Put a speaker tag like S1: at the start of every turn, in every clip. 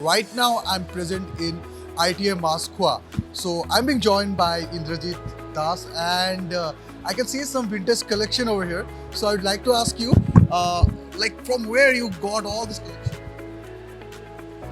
S1: Right now, I'm present in ITM Moskva. So I'm being joined by Indrajit Das, and I can see some vintage collection over here. So I'd like to ask you, like from where you got all this collection?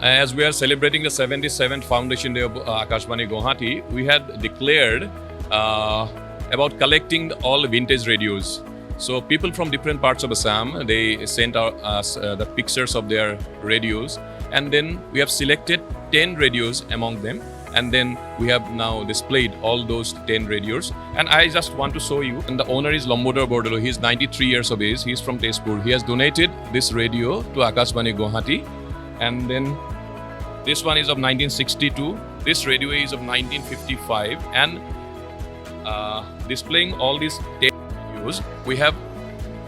S2: As we are celebrating the 77th Foundation Day of Akashvani Guwahati, we had declared about collecting all vintage radios. So people from different parts of Assam, they sent us the pictures of their radios, and then we have selected 10 radios among them, and then we have now displayed all those 10 radios. And I just want to show you, and the owner is Lambodar Bordolo. He is 93 years of age. He is from Tezpur. He has donated this radio to Akashvani Guwahati. And then this one is of 1962. This radio is of 1955. And displaying all these 10 radios, we have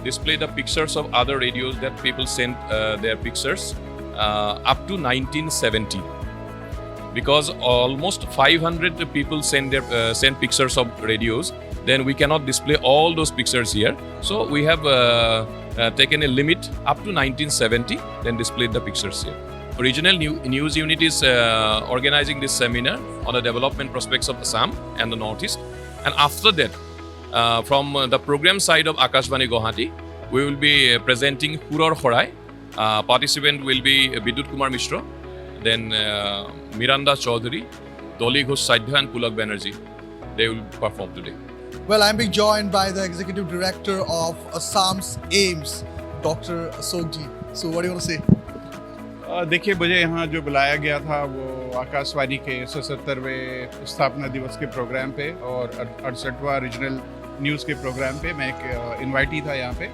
S2: displayed the pictures of other radios that people sent their pictures up to 1970. Because almost 500 people send pictures of radios, then we cannot display all those pictures here. So we have taken a limit up to 1970, then displayed the pictures here. Regional News Unit is organizing this seminar on the development prospects of Assam and the Northeast. And after that, from the program side of Akashvani Guwahati, we will be presenting Huror Khorai. Participant will be Bidut Kumar Mishra, then Miranda Chaudhary, Doli Ghosh Saidhya and Pulak Banerjee. They will perform today.
S1: Well, I'm being joined by the Executive Director of Assam's AIMS, Dr. Asokji. So what do you want to say?
S3: देखिए, मुझे यहाँ जो बुलाया गया था वो आकाशवाणी के 77वें स्थापना दिवस के प्रोग्राम पे और 68वां रीजनल न्यूज़ के प्रोग्राम पे मैं एक इनवाइटी था यहाँ पे,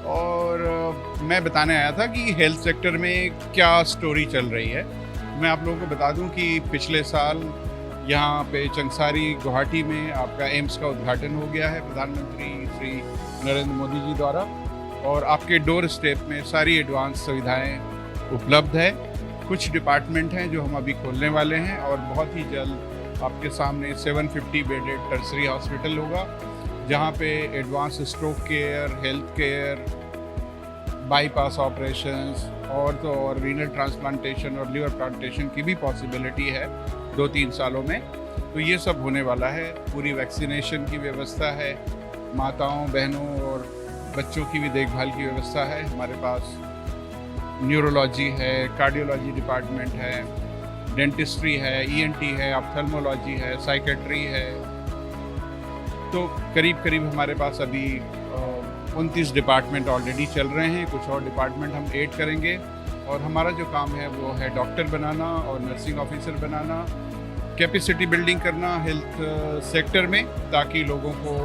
S3: और मैं बताने आया था कि हेल्थ सेक्टर में क्या स्टोरी चल रही है। मैं आप लोगों को बता दूं कि पिछले साल यहाँ पे चंगसारी गुवाहाटी में आपका एम्स का उद्घाटन हो गया है प्रधानमंत्री श्री नरेंद्र मोदी जी द्वारा, और आपके डोर स्टेप में सारी एडवांस सुविधाएं उपलब्ध है। कुछ डिपार्टमेंट हैं जो हम अभी खोलने वाले हैं, और बहुत ही जल्द आपके सामने 750 बेडेड टर्सरी हॉस्पिटल होगा, जहाँ पे advance stroke care, health care, bypass operations और रीनल ट्रांसप्लांटेशन और लिवर प्लांटेशन की भी पॉसिबिलिटी है 2-3 सालों में। तो ये सब होने वाला है। पूरी वैक्सीनेशन की व्यवस्था है, माताओं बहनों और बच्चों की भी देखभाल की व्यवस्था है। हमारे पास न्यूरोलॉजी है, कार्डियोलॉजी डिपार्टमेंट है, डेंटिस्ट्री है, ईएनटी है, ऑप्थेल्मोलॉजी है, साइकेट्री है। तो करीब हमारे पास अभी 29 डिपार्टमेंट ऑलरेडी चल रहे हैं। कुछ और डिपार्टमेंट हम ऐड करेंगे, और हमारा जो काम है वो है डॉक्टर बनाना और नर्सिंग ऑफिसर बनाना, कैपेसिटी बिल्डिंग करना हेल्थ सेक्टर में, ताकि लोगों को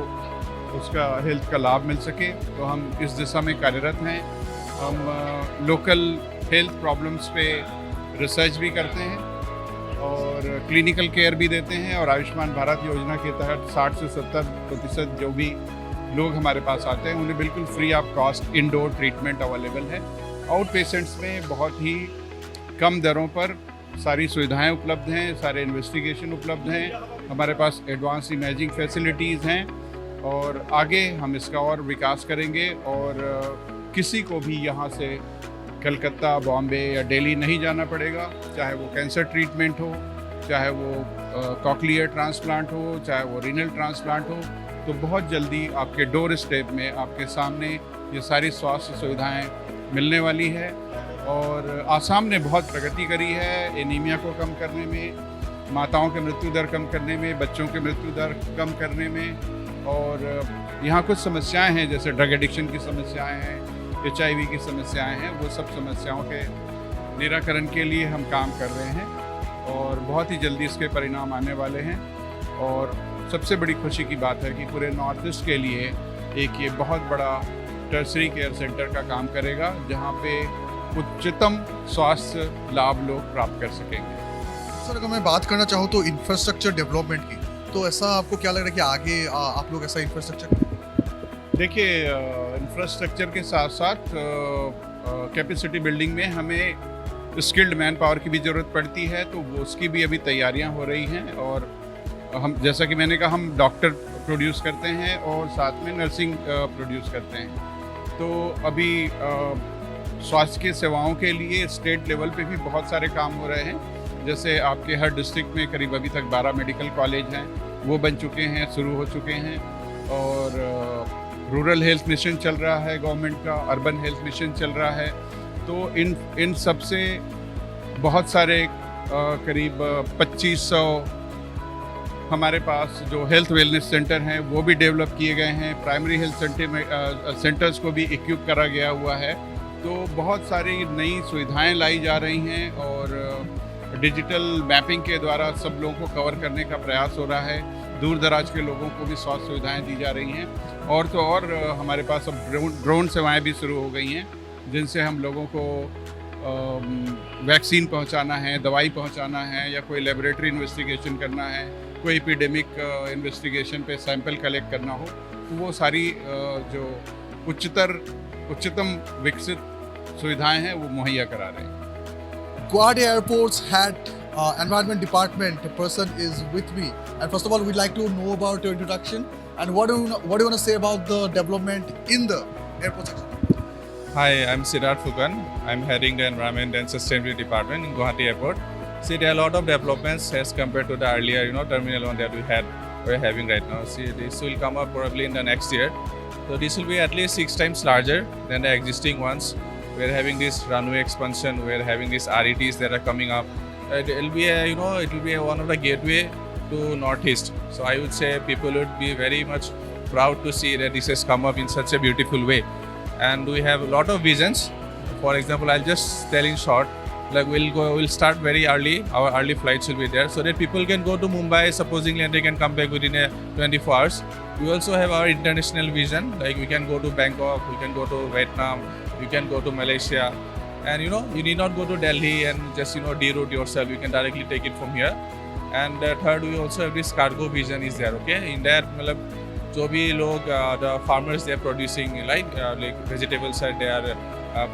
S3: उसका हेल्थ का लाभ मिल सके। तो हम इस दिशा में कार्यरत हैं। हम लोकल हेल्थ प्रॉब्लम्स पे रिसर्च भी करते हैं और क्लिनिकल केयर भी देते हैं, और आयुष्मान भारत योजना के तहत 60 से 70% जो भी लोग हमारे पास आते हैं उन्हें बिल्कुल free of cost indoor treatment available है। आउट पेशेंट्स में बहुत ही कम दरों पर सारी सुविधाएं उपलब्ध हैं, सारे इन्वेस्टिगेशन उपलब्ध हैं, हमारे पास एडवांस इमेजिंग फैसिलिटीज़ हैं, और आगे हम इसका और विकास करेंगे। और किसी को भी यहाँ से कलकत्ता, बॉम्बे या दिल्ली नहीं जाना पड़ेगा, चाहे वो कैंसर ट्रीटमेंट हो, चाहे वो कॉकलियर ट्रांसप्लांट हो, चाहे वो रीनल ट्रांसप्लांट हो। तो बहुत जल्दी आपके डोर स्टेप में आपके सामने ये सारी स्वास्थ्य सुविधाएं मिलने वाली है। और आसाम ने बहुत प्रगति करी है एनीमिया को कम करने में, माताओं के मृत्यु दर कम करने में, बच्चों के मृत्यु दर कम करने में। और यहाँ कुछ समस्याएं हैं, जैसे ड्रग एडिक्शन की समस्याएं हैं, HIV की समस्याएं हैं, वो सब समस्याओं के निराकरण के लिए हम काम कर रहे हैं, और बहुत ही जल्दी इसके परिणाम आने वाले हैं। और सबसे बड़ी खुशी की बात है कि पूरे नॉर्थ ईस्ट के लिए एक ये बहुत बड़ा टर्सरी केयर सेंटर का काम करेगा, जहाँ पे उच्चतम स्वास्थ्य लाभ लोग प्राप्त कर सकेंगे।
S1: सर, अगर मैं बात करना चाहूँ तो इंफ्रास्ट्रक्चर डेवलपमेंट की, तो ऐसा आपको क्या लग रहा है कि आगे आप लोग ऐसा इंफ्रास्ट्रक्चर?
S3: देखिए, इंफ्रास्ट्रक्चर के साथ साथ कैपेसिटी बिल्डिंग में हमें स्किल्ड मैन पावर की भी ज़रूरत पड़ती है, तो वो उसकी भी अभी तैयारियां हो रही हैं। और हम, जैसा कि मैंने कहा, हम डॉक्टर प्रोड्यूस करते हैं और साथ में नर्सिंग प्रोड्यूस करते हैं। तो अभी स्वास्थ्य की सेवाओं के लिए स्टेट लेवल पे भी बहुत सारे काम हो रहे हैं। जैसे आपके हर डिस्ट्रिक्ट में करीब अभी तक 12 मेडिकल कॉलेज हैं, वो बन चुके हैं, शुरू हो चुके हैं। और रूरल हेल्थ मिशन चल रहा है गवर्नमेंट का, अर्बन हेल्थ मिशन चल रहा है। तो इन सब से बहुत सारे करीब 2500 हमारे पास जो हेल्थ वेलनेस सेंटर हैं वो भी डेवलप किए गए हैं। प्राइमरी हेल्थ सेंटर्स को भी इक्विप करा गया हुआ है। तो बहुत सारी नई सुविधाएं लाई जा रही हैं और डिजिटल मैपिंग के द्वारा सब लोगों को कवर करने का प्रयास हो रहा है। दूर दराज के लोगों को भी स्वास्थ्य सुविधाएं दी जा रही हैं। और तो और हमारे पास अब ड्रोन सेवाएं भी शुरू हो गई हैं, जिनसे हम लोगों को वैक्सीन पहुंचाना है, दवाई पहुंचाना है, या कोई लेबोरेटरी इन्वेस्टिगेशन करना है, कोई एपिडेमिक इन्वेस्टिगेशन पे सैंपल कलेक्ट करना हो, तो वो सारी जो उच्चतम विकसित सुविधाएं हैं वो मुहैया करा रहे हैं।
S1: Guwahati Airport's head environment department person is with me. And first of all, we'd like to know about your introduction and what do you want to say about the development in the airport section?
S4: Hi, I'm Siddharth Fukan. I'm heading the Environment and Sustainability Department in Guwahati Airport. See, there are a lot of developments as compared to the earlier, Terminal 1 that we're having right now. See, this will come up probably in the next year. So this will be at least 6 times larger than the existing ones. We're having this runway expansion. We're having these RETs that are coming up. It will be one of the gateway to Northeast. So I would say people would be very much proud to see that this has come up in such a beautiful way. And we have a lot of visions. For example, I'll just tell in short. Like we'll start very early. Our early flights will be there, so that people can go to Mumbai supposedly and they can come back within 24 hours. We also have our international vision. Like we can go to Bangkok, we can go to Vietnam, we can go to Malaysia, and you need not go to Delhi and just deroute yourself. You can directly take it from here. And third, we also have this cargo vision is there. Okay, in that, जो भी लोग the farmers they are producing like vegetables are there.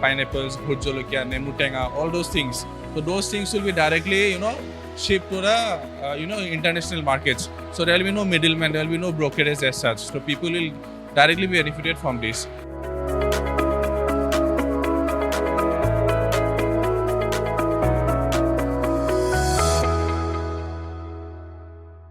S4: Pineapples, bhut jolokia, nemu tenga, all those things. So those things will be directly, shipped to the, international markets. So there will be no middleman, there will be no brokerage as such. So people will directly be benefited from this.